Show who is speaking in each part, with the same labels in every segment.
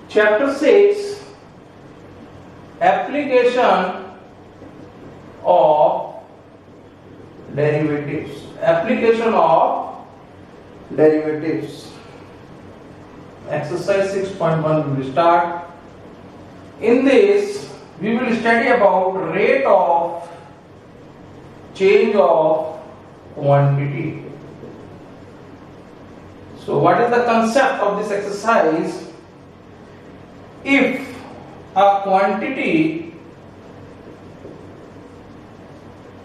Speaker 1: Chapter 6, Application of derivatives. Application of derivatives. Exercise 6.1 we will start. In this, we will study about rate of change of quantity. So, what is the concept of this exercise? If a quantity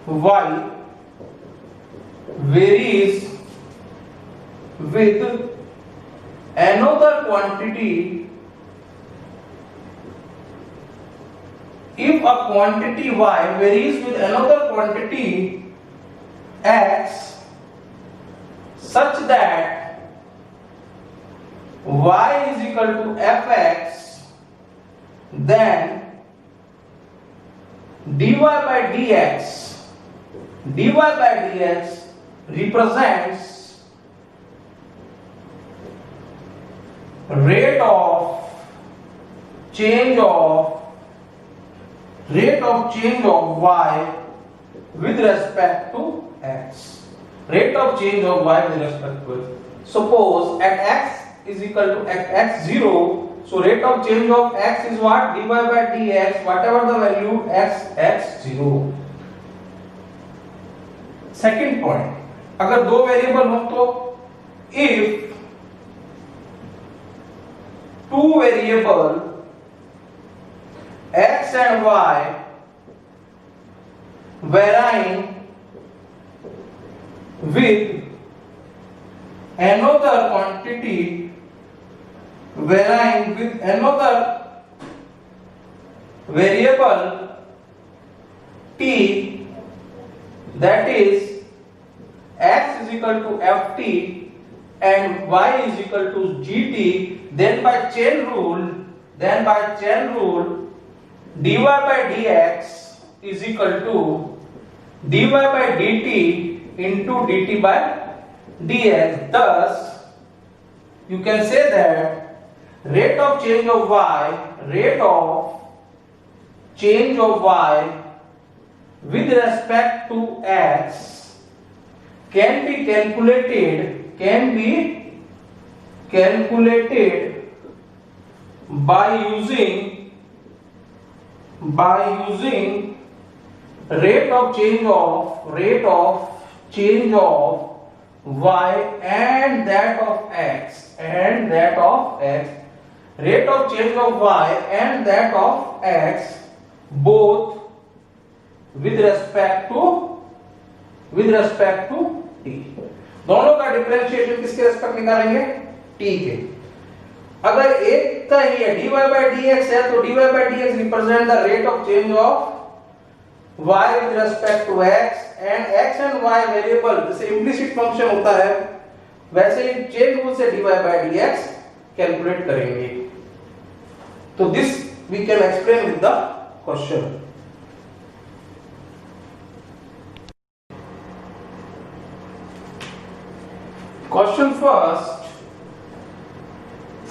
Speaker 1: y varies with another quantity, if a quantity y varies with another quantity x such that y is equal to fx, then dy by dx represents rate of change of y with respect to x. Rate of change of y with respect to x. Suppose at x is equal to at x0, so rate of change of x is what? Dy by dx, whatever the value x0. Second point, अगर दो variable हो तो if two variable x and y varying with another quantity varying with another variable t, that is x is equal to ft and y is equal to gt, then by chain rule dy by dx is equal to dy by dt into dt by dx. Thus you can say that rate of change of y with respect to x can be calculated by using rate of change of y and that of x, rate of change of y and that of x both with respect to t. दोनों का differentiation किसके respect निकालेंगे? t के. अगर एक का ही है dy by dx है तो dy by dx represent the rate of change of y with respect to x and y variable जैसे इंप्लिसिट फंक्शन होता है वैसे ही चेन रूल से dy by dx कैलकुलेट करेंगे. तो this we can explain with the question. Question first.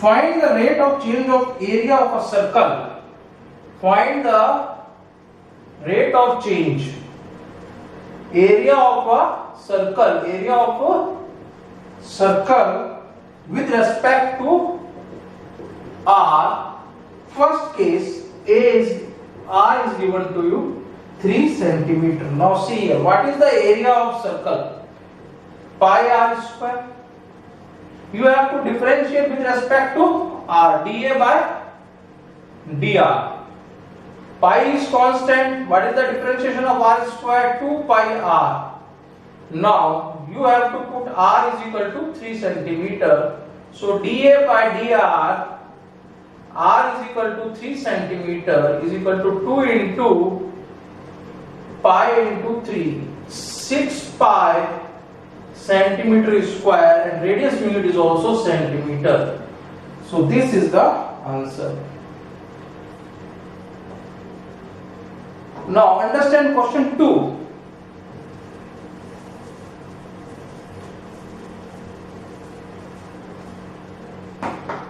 Speaker 1: Find the rate of change of area of a circle. Find the rate of change area of a circle with respect to r. First case r is given to you 3 centimeter. Now see here, what is the area of circle? Pi r square. You have to differentiate with respect to r, dA by dr. Pi is constant. What is the differentiation of r square? 2 pi r. Now you have to put r is equal to 3 centimeter. So dA by dr, r is equal to 3 centimeter is equal to 2 into pi into 3, 6 pi centimeter square, and radius unit is also centimeter. So this is the answer. Now understand question 2.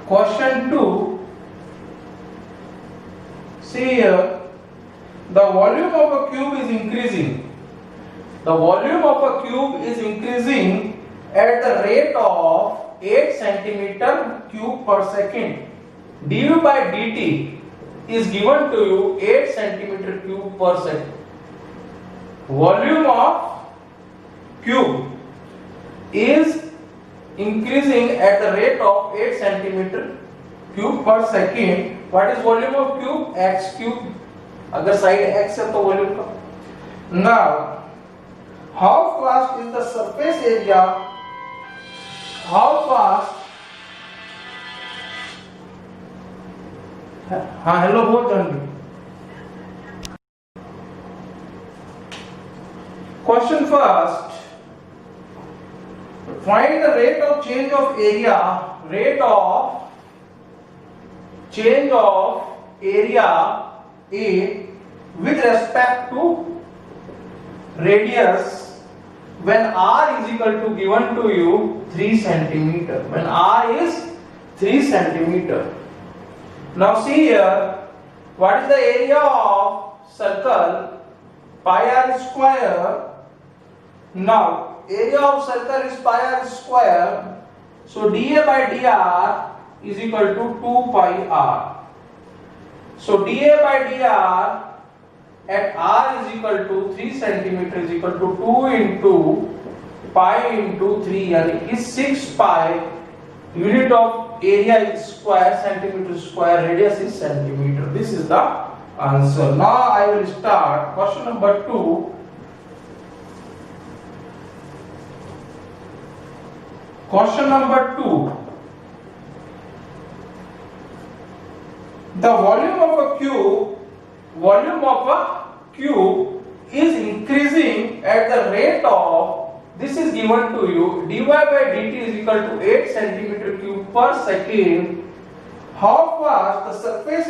Speaker 1: Question 2. See here, the volume of a cube is increasing. The volume of a cube is increasing at the rate of 8 centimeter cube per second. du by dt is given to you 8 centimeter cube per second. Volume of cube is increasing at the rate of 8 centimeter cube per second. What is volume of cube? X cube. अगर side x है तो volume का. Now, how fast is the surface area? How fast? हाँ hello बोल जाएंगे. Question first. Find the rate of change of area. Rate of change of area A with respect to radius when r is equal to given to you 3 centimeter. When r is 3 centimeter. Now see here, what is the area of circle? Pi r square. Now area of circle is pi r square. So dA by dr is equal to 2 pi r. So dA by dr at r is equal to 3 centimeter is equal to 2 into pi into 3, यानी कि 6 pi. Unit of area is square, centimeter square, radius is centimeter. This is the answer. Now I will start question number 2. Question number 2. The volume of a cube is increasing at the rate of, this is given to you, dy by dt is equal to 8 centimeter cube per second. How fast the surface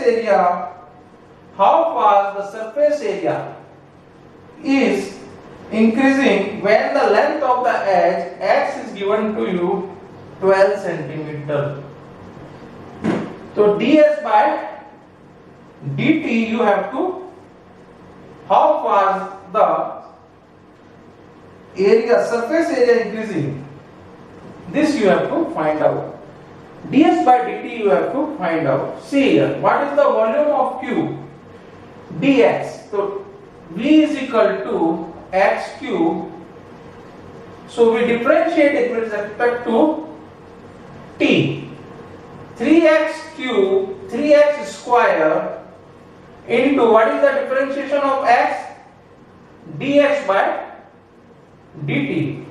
Speaker 1: area is increasing when the length of the edge x is given to you 12 centimeter. So ds by dt you have to, how fast the area, surface area increasing, this you have to find out. ds by dt you have to find out. See here, what is the volume of cube? dx. So v is equal to x cube. So we differentiate it with respect to t. 3x cube, 3x square into what is the differentiation of x? dx by dt.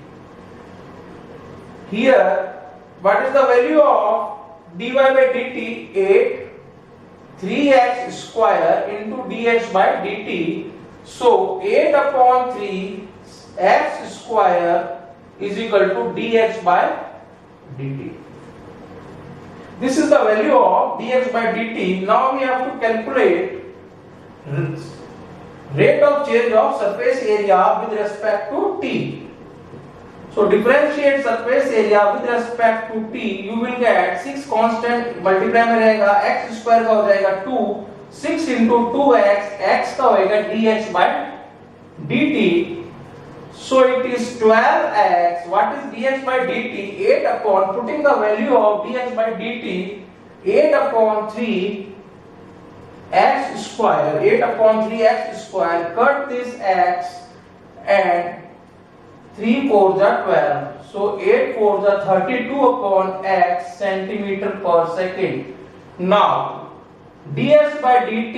Speaker 1: Here, what is the value of dy by dt? 8. 3x square into dx by dt. So 8 upon 3 x square is equal to dx by dt. This is the value of dx by dt. Now we have to calculate rate of change of surface area with respect to t. So differentiate surface area with respect to t. You will get 6 constant multiply में रहेगा, x square का हो जाएगा 2, 6 into 2x, x का होएगा dx by dt. So it is 12x. What is dx by dt? 8 upon, putting the value of dx by dt, 8 upon 3 x square, 8 upon 3 x square, cut this x and 3 4s are 12. So 8 4s are 32 upon x centimeter per second. Now ds by dt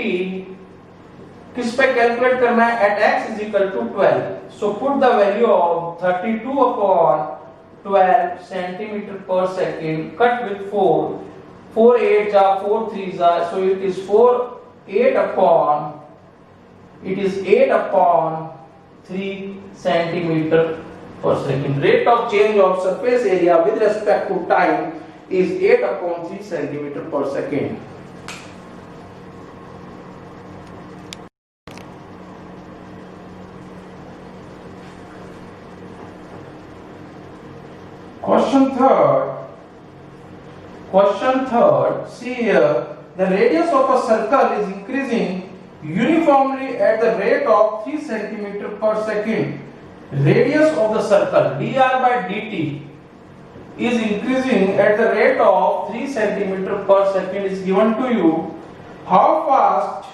Speaker 1: किस पे calculate करना है? At x is equal to 12. So put the value of 32 upon 12 centimeter per second. Cut with 4. 4 8s are 4 3s are. So it is 8 upon 3 centimeter per second. Rate of change of surface area with respect to time is 8 upon 3 centimeter per second. Question third. See here, the radius of a circle is increasing uniformly at the rate of 3 cm per second. Radius of the circle dr by dt is increasing at the rate of 3 cm per second is given to you. How fast?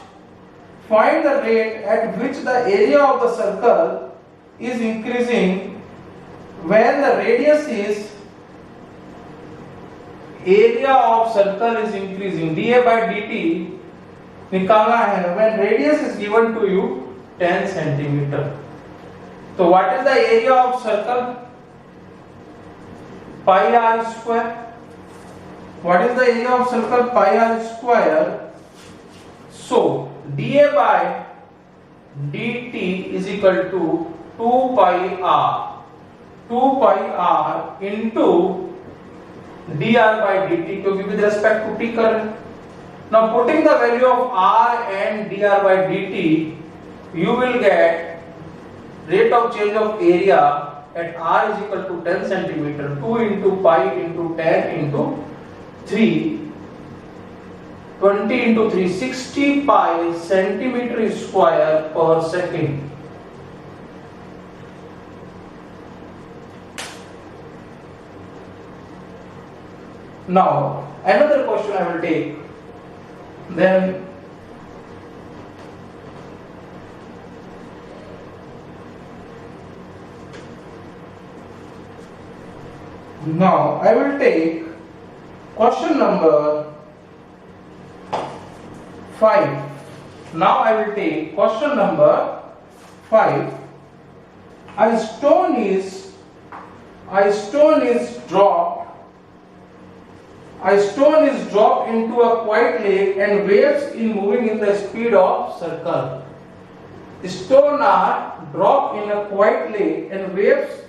Speaker 1: Find the rate at which the area of the circle is increasing when the radius is area of circle is increasing. dA by dt निकालना है when radius is given to you 10 centimeter. So what is the area of circle? Pi r square. What is the area of circle? Pi r square. So dA by dt is equal to 2 pi r. 2 pi r into dr by dt क्योंकि with respect to t कर रहे हैं. Now putting the value of r and dr by dt, you will get rate of change of area at r is equal to 10 centimeter. 2 into pi into 10 into 3. 20 into 3, 60 pi centimeter square per second. Now another question I will take. Then now I will take question number 5. Now I will take question number 5. A stone is dropped. A stone is dropped into a quiet lake and waves in moving in the speed of circle. Stone are dropped in a quiet lake and waves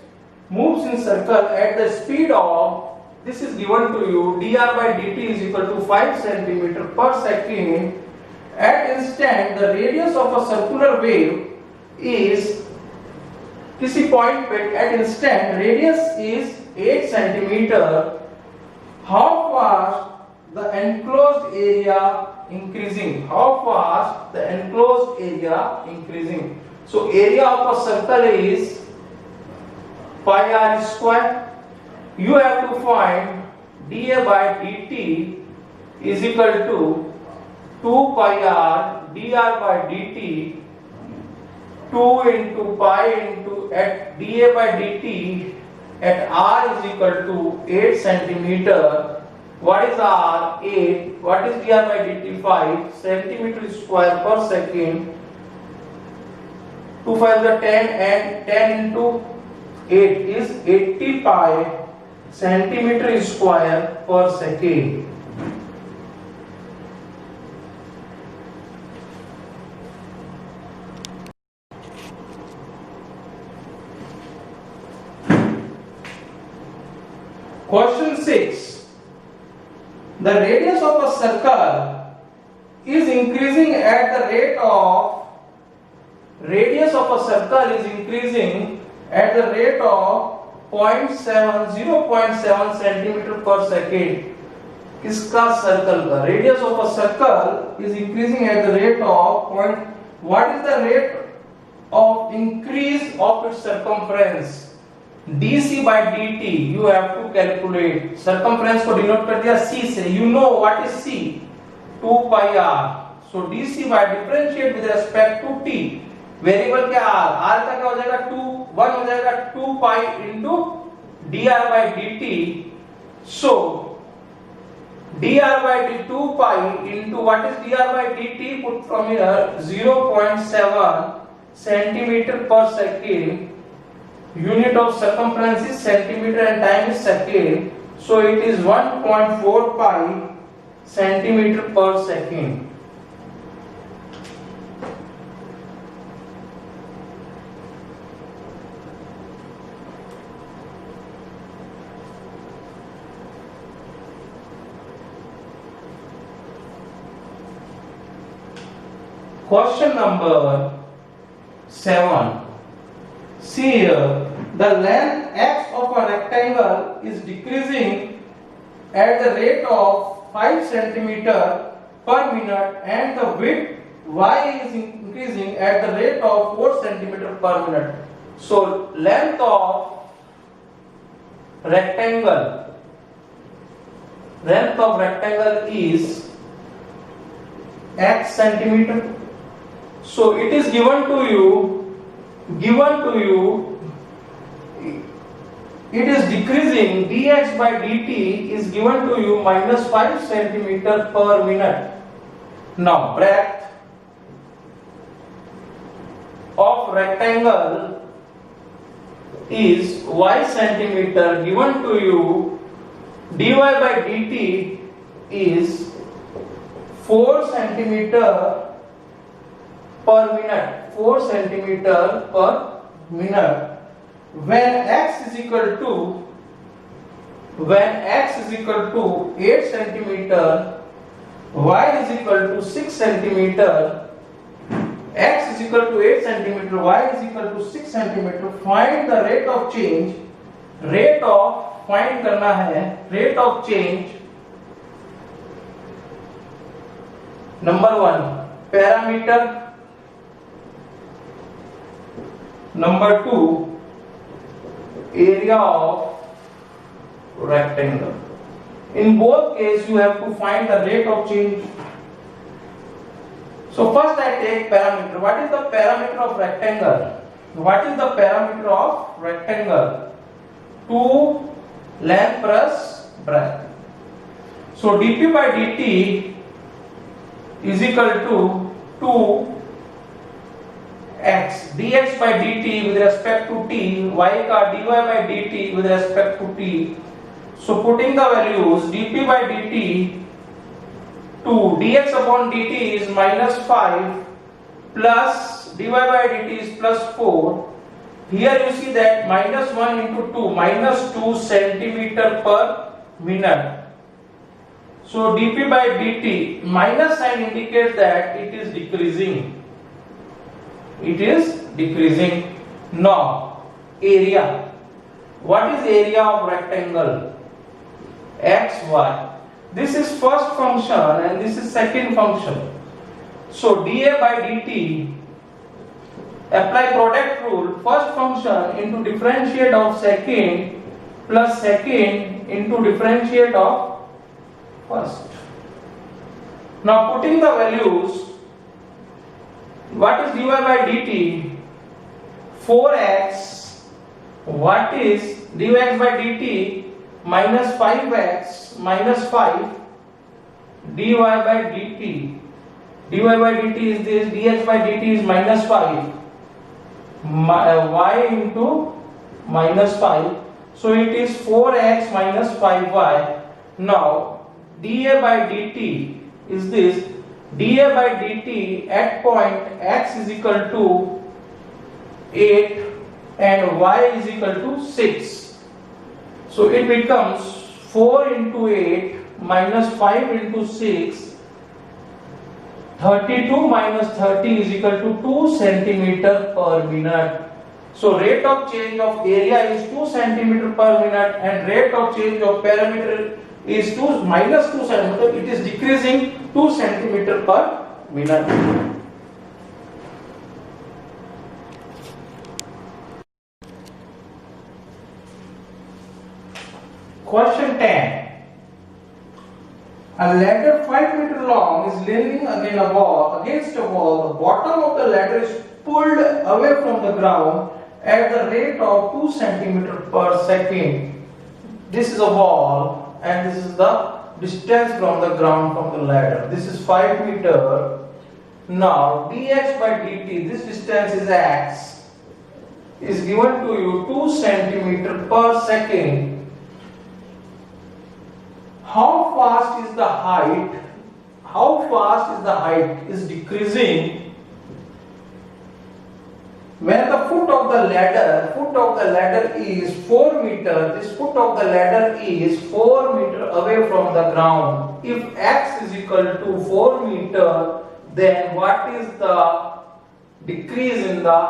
Speaker 1: moves in circle at the speed of, this is given to you, dr by dt is equal to 5 centimeter per second. At instant the radius of a circular wave is, किसी point पे at instant radius is 8 centimeter. How fast the enclosed area increasing? How fast the enclosed area increasing? So area of a circle is pi r square. You have to find dA by dt is equal to 2 pi r dr by dt. 2 into pi into at dA by dt at r is equal to 8 centimeter. What is r? 8. What is dr by dt? 5 centimeter square per second. 2 5 is 10 and 10 into 8 is 80 pi centimeter square per second. Question 6. The radius of a circle is increasing at the rate of, radius of a circle is increasing at the rate of 0.7 centimeter per second. किसका circle का radius of a circle is increasing at the rate of what is the rate of increase of its circumference? dc by dt you have to calculate. Circumference को denote कर दिया c से. You know what is c? 2 pi r. So dc by differentiate with respect to t. Variable क्या r? r का क्या हो जाएगा 2 1 हो जाएगा 2 pi into dr by dt. So dr by dt 2 pi into what is dr by dt? Put from here 0.7 centimeter per second. Unit of circumference is centimeter and time is second. So it is 1.4 pi centimeter per second. Question number 7. See here, the length x of a rectangle is decreasing at the rate of 5 centimeter per minute and the width y is increasing at the rate of 4 centimeter per minute. So length of rectangle is x centimeter. So it is given to you it is decreasing. Dx by dt is given to you minus 5 centimeter per minute. Now breadth of rectangle is y centimeter, given to you dy by dt is 4 centimeter per minute. 4 centimeter per minute. When x is equal to 8 centimeter, y is equal to 6 centimeter, x is equal to 8 centimeter, y is equal to 6 centimeter. Find the rate of change. Find करना है rate of change. Number 1 parameter. Number 2 area of rectangle. In both cases you have to find the rate of change. So first I take parameter. What is the parameter of rectangle? 2 length plus breadth. So dp by dt is equal to 2x dx by dt with respect to t, y ka dy by dt with respect to t. So putting the values, dp by dt 2 dx upon dt is minus 5 plus dy by dt is plus 4. Here you see that minus 1 into 2, minus 2 centimeter per minute. So dp by dt, minus sign indicates that it is decreasing. Now area. What is area of rectangle? xy. This is first function and this is second function. So dA by dt, apply product rule. First function into differentiate of second plus second into differentiate of first. Now putting the values, what is dy by dt? 4x. What is dx by dt? Minus 5x minus 5 dy by dt. Dy by dt is this, dx by dt is minus 5 y into minus 5. So it is 4x minus 5y. Now dA by dt is this, dA by dt at point x is equal to 8 and y is equal to 6. So it becomes 4 into 8 minus 5 into 6. 32 minus 30 is equal to 2 centimeter per minute. So rate of change of area is 2 centimeter per minute and rate of change of parameter is minus 2 centimeter. It is decreasing 2 centimeter per minute. Question 10. A ladder 5 meter long is leaning against a wall. The bottom of the ladder is pulled away from the ground at the rate of 2 centimeter per second. This is a wall and this is the distance from the ground from the ladder. This is 5 meter. Now dx by dt, this distance is x, is given to you 2 centimeter per second. How fast is the height? Is decreasing when the foot of the ladder is 4 meter. This foot of the ladder is 4 meter away from the ground. If x is equal to 4 meter, then what is the decrease in the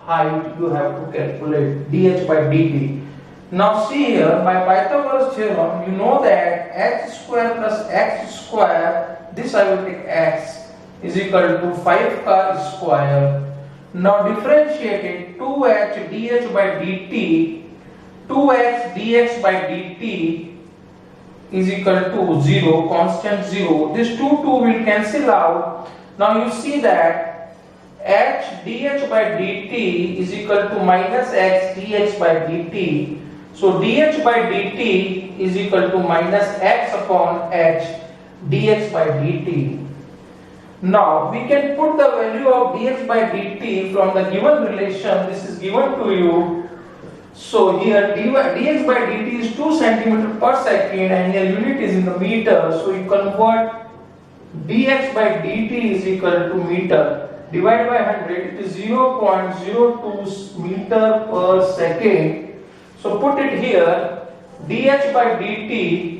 Speaker 1: height? You have to calculate dh by dt. Now see here, by Pythagoras theorem, you know that h square plus x square, this I will take x, is equal to 5 ka square. Now differentiate it, 2h dh by dt, 2x dx by dt is equal to 0, constant 0. This 2 will cancel out. Now you see that h dh by dt is equal to minus x dx by dt. So dh by dt is equal to minus x upon h dx by dt. Now we can put the value of dx by dt from the given relation. This is given to you. So here dx by dt is 2 cm per second and your unit is in the meter. So you convert dx by dt is equal to meter. Divided by 100, it is 0.02 meter per second. So put it here, dh by dt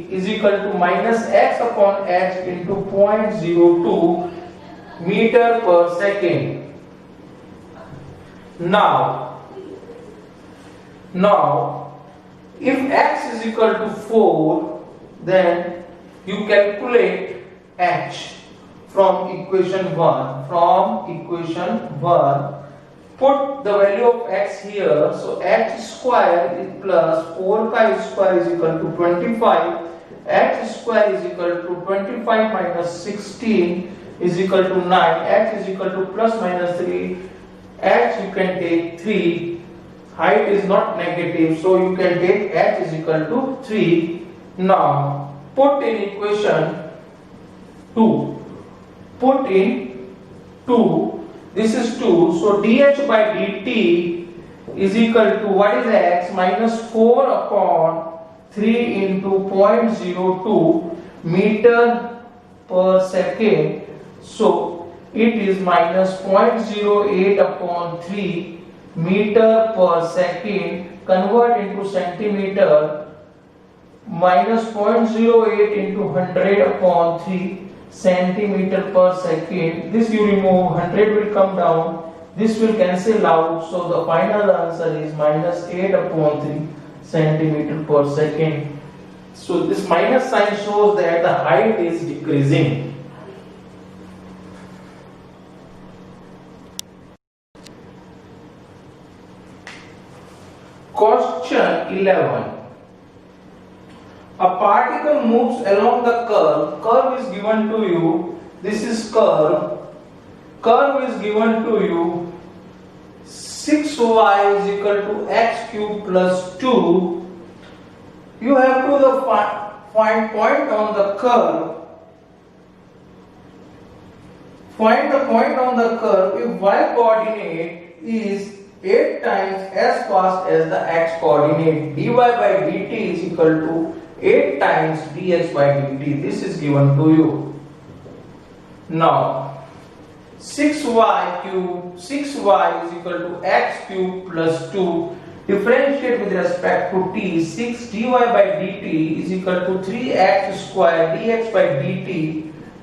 Speaker 1: is equal to minus x upon h into 0.02 meter per second. Now, if x is equal to 4, then you calculate h from equation 1. Put the value of x here. So h square is plus 4 chi square is equal to 25. H square is equal to 25 minus 16 is equal to 9. H is equal to plus minus 3. H you can take 3. Height is not negative, so you can take h is equal to 3. Now put in equation 2. Put in 2. This is 2. So dh by dt is equal to what is x? Minus 4 upon 3 into 0.02 meter per second. So it is minus 0.08 upon 3 meter per second. Convert into centimeter. Minus 0.08 into 100 upon 3 centimeter per second. This you remove, 100 will come down, this will cancel out, so the final answer is minus 8 upon 3 centimeter per second. So this minus sign shows that the height is decreasing. Question 11. A particle moves along the curve. Curve is given to you. This is curve. Curve is given to you. 6y is equal to x cube plus 2. You have to find point on the curve. Find the point on the curve if y coordinate is 8 times as fast as the x coordinate. Dy by dt is equal to 8 times dx by dt. This is given to you. Now 6y is equal to x cube plus 2. Differentiate with respect to t. 6 dy by dt is equal to 3x square dx by dt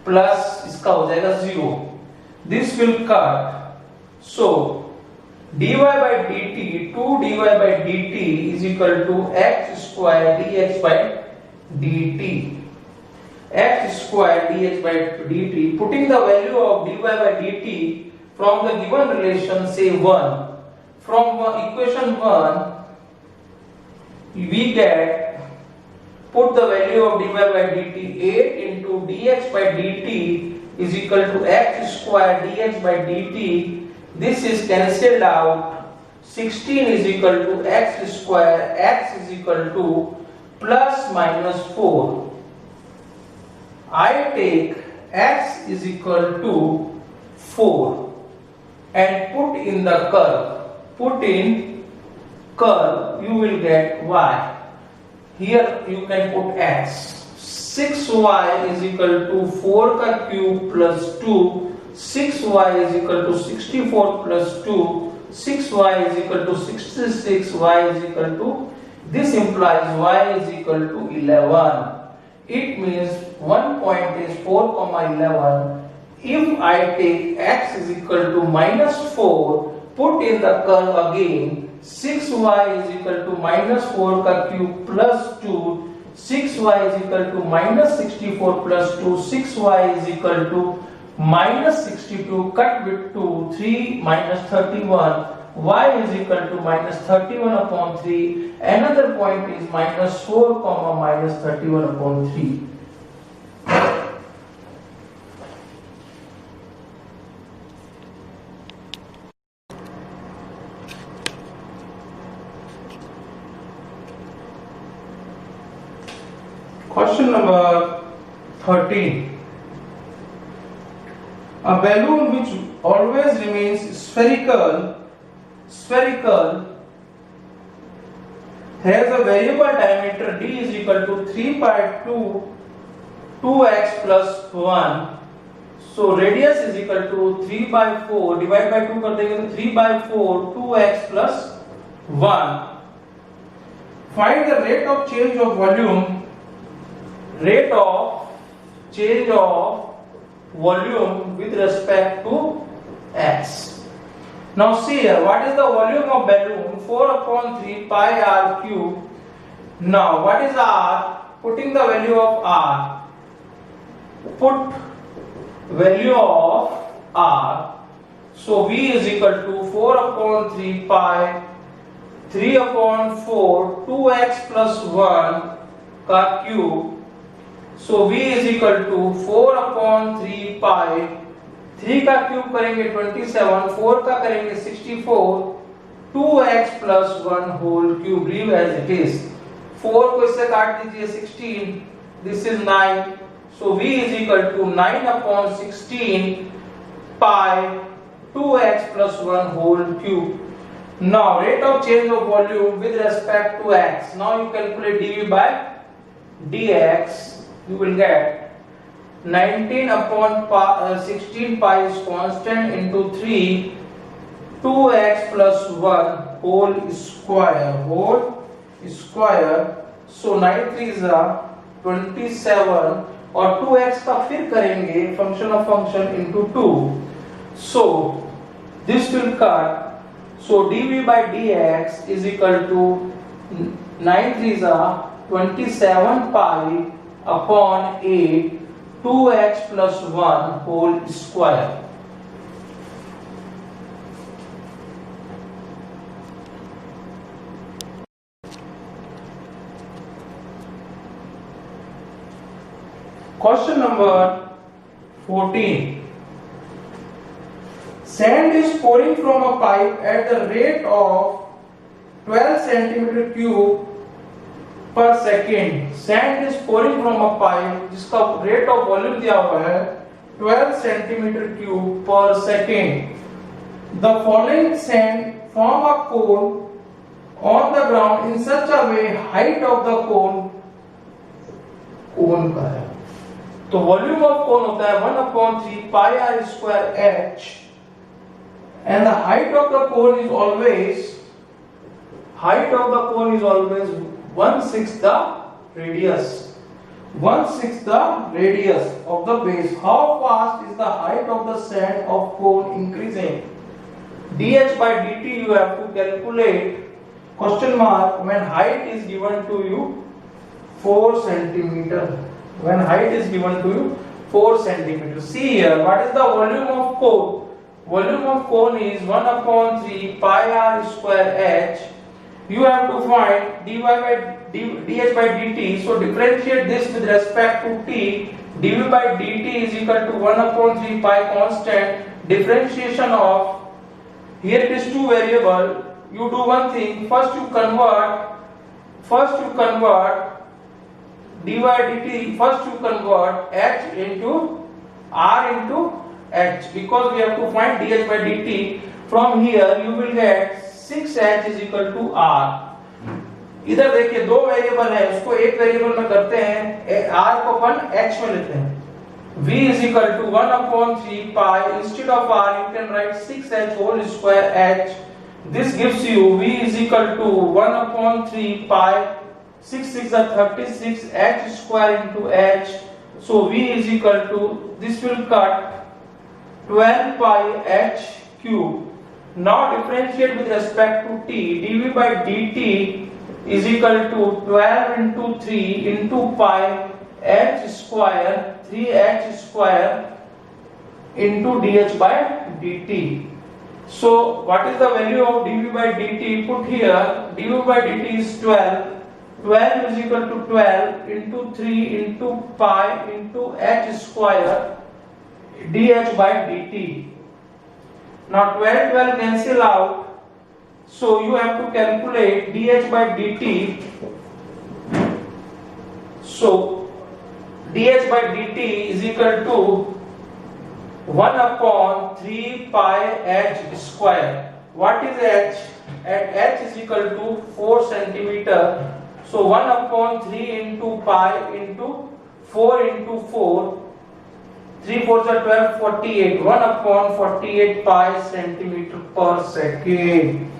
Speaker 1: plus इसका हो जाएगा 0. This will cut. So dy by dt, 2 dy by dt is equal to x square dx by dt. X square dx by dt. Putting the value of dy by dt from the given relation, say 1. From equation 1, we get, put the value of dy by dt, 8 into dx by dt is equal to x square dx by dt. This is cancelled out. 16 is equal to x square. X is equal to plus minus 4. I take x is equal to 4 and put in the curve. Put in curve, you will get y. Here you can put x. 6y is equal to 4 ka cube plus 2. 6y is equal to 64 plus 2. 6y is equal to 66. Y is equal to, this implies y is equal to 11. It means one point is 4, 11. If I take x is equal to minus 4, put in the curve again, 6y is equal to minus 4 का cube plus 2, 6y is equal to minus 64 plus 2, 6y is equal to minus 62, cut with 2, 3 minus 31, y is equal to minus 31 upon 3, another point is minus 4 comma minus 31 upon 3. Question number 13. A balloon which always remains spherical has a variable diameter d is equal to 3 pi 2x plus 1. So radius is equal to 3 by 4 divide by 2 कर देंगे तो 3 by 4 2x plus 1. Find the rate of change of volume with respect to x. Now see here, what is the volume of balloon? 4 upon 3 pi r cube. Now what is r? Putting the value of r. Put value of r. So v is equal to 4 upon 3 pi 3 upon 4 2x plus 1 का cube. So v is equal to 4 upon 3 pi 3 का cube करेंगे 27, 4 का करेंगे 64, 2x plus 1 whole cube. Leave as it is. 4 को इससे काट दीजिए 16, this is 9. So v is equal to 9 upon 16 pi 2x plus 1 whole cube. Now rate of change of volume with respect to x. Now you calculate dv by dx. You will get 19 upon 16 pi is constant into 3 2x plus 1 whole square. So 9 3 is 27 और 2x का फिर करेंगे function of function into 2. So this will cut. So dv by dx is equal to 9 3 is 27 pi upon 8 2x plus 1 whole square. Question number 14. Sand is pouring from a pipe at the rate of 12 centimeter cube per second. Sand is pouring from a pipe जिसका rate of volume दिया हुआ है 12 centimeter cube per second. The falling sand form a cone on the ground in such a way height of the cone का है. तो volume of cone होता है 1 upon 3 pi r square h, and the height of the cone is always 1/6 the radius. 1/6 the radius of the base. How fast is the height of the sand of cone increasing? dh by dt you have to calculate question mark when height is given to you 4 centimeter. When height is given to you 4 centimeter. See here, what is the volume of cone? Volume of cone is 1 upon 3 pi r square h. You have to find dh by dt. So differentiate this with respect to t. dv by dt is equal to 1 upon 3 pi constant. Differentiation of, here it is two variable. You do one thing. First you convert dy dt. First you convert h into r into h, because we have to find dh by dt. From here you will get 6h is equal to r. इधर देखिए दो variable है, उसको एक variable में करते हैं, r को अपन h में लेते हैं. v is equal to 1 upon 3 pi. Instead of r you can write 6h whole square h. This gives you v is equal to 1 upon 3 pi 6 6 are 36 h square into h. So v is equal to, this will cut 12 pi h cube. Now differentiate with respect to t. dv by dt is equal to 12 into 3 into pi h square 3h square into dh by dt. So what is the value of dv by dt? Put here. dv by dt is 12. 12 is equal to 12 into 3 into pi into h square dh by dt. Now 12 cancel out, so you have to calculate dh by dt. So dh by dt is equal to 1 upon 3 pi h square. What is h? At h is equal to 4 centimeter. So 1 upon 3 into pi into 4 into 4. 3 4s are 12, 48. 1 upon 48 pi centimeter per second.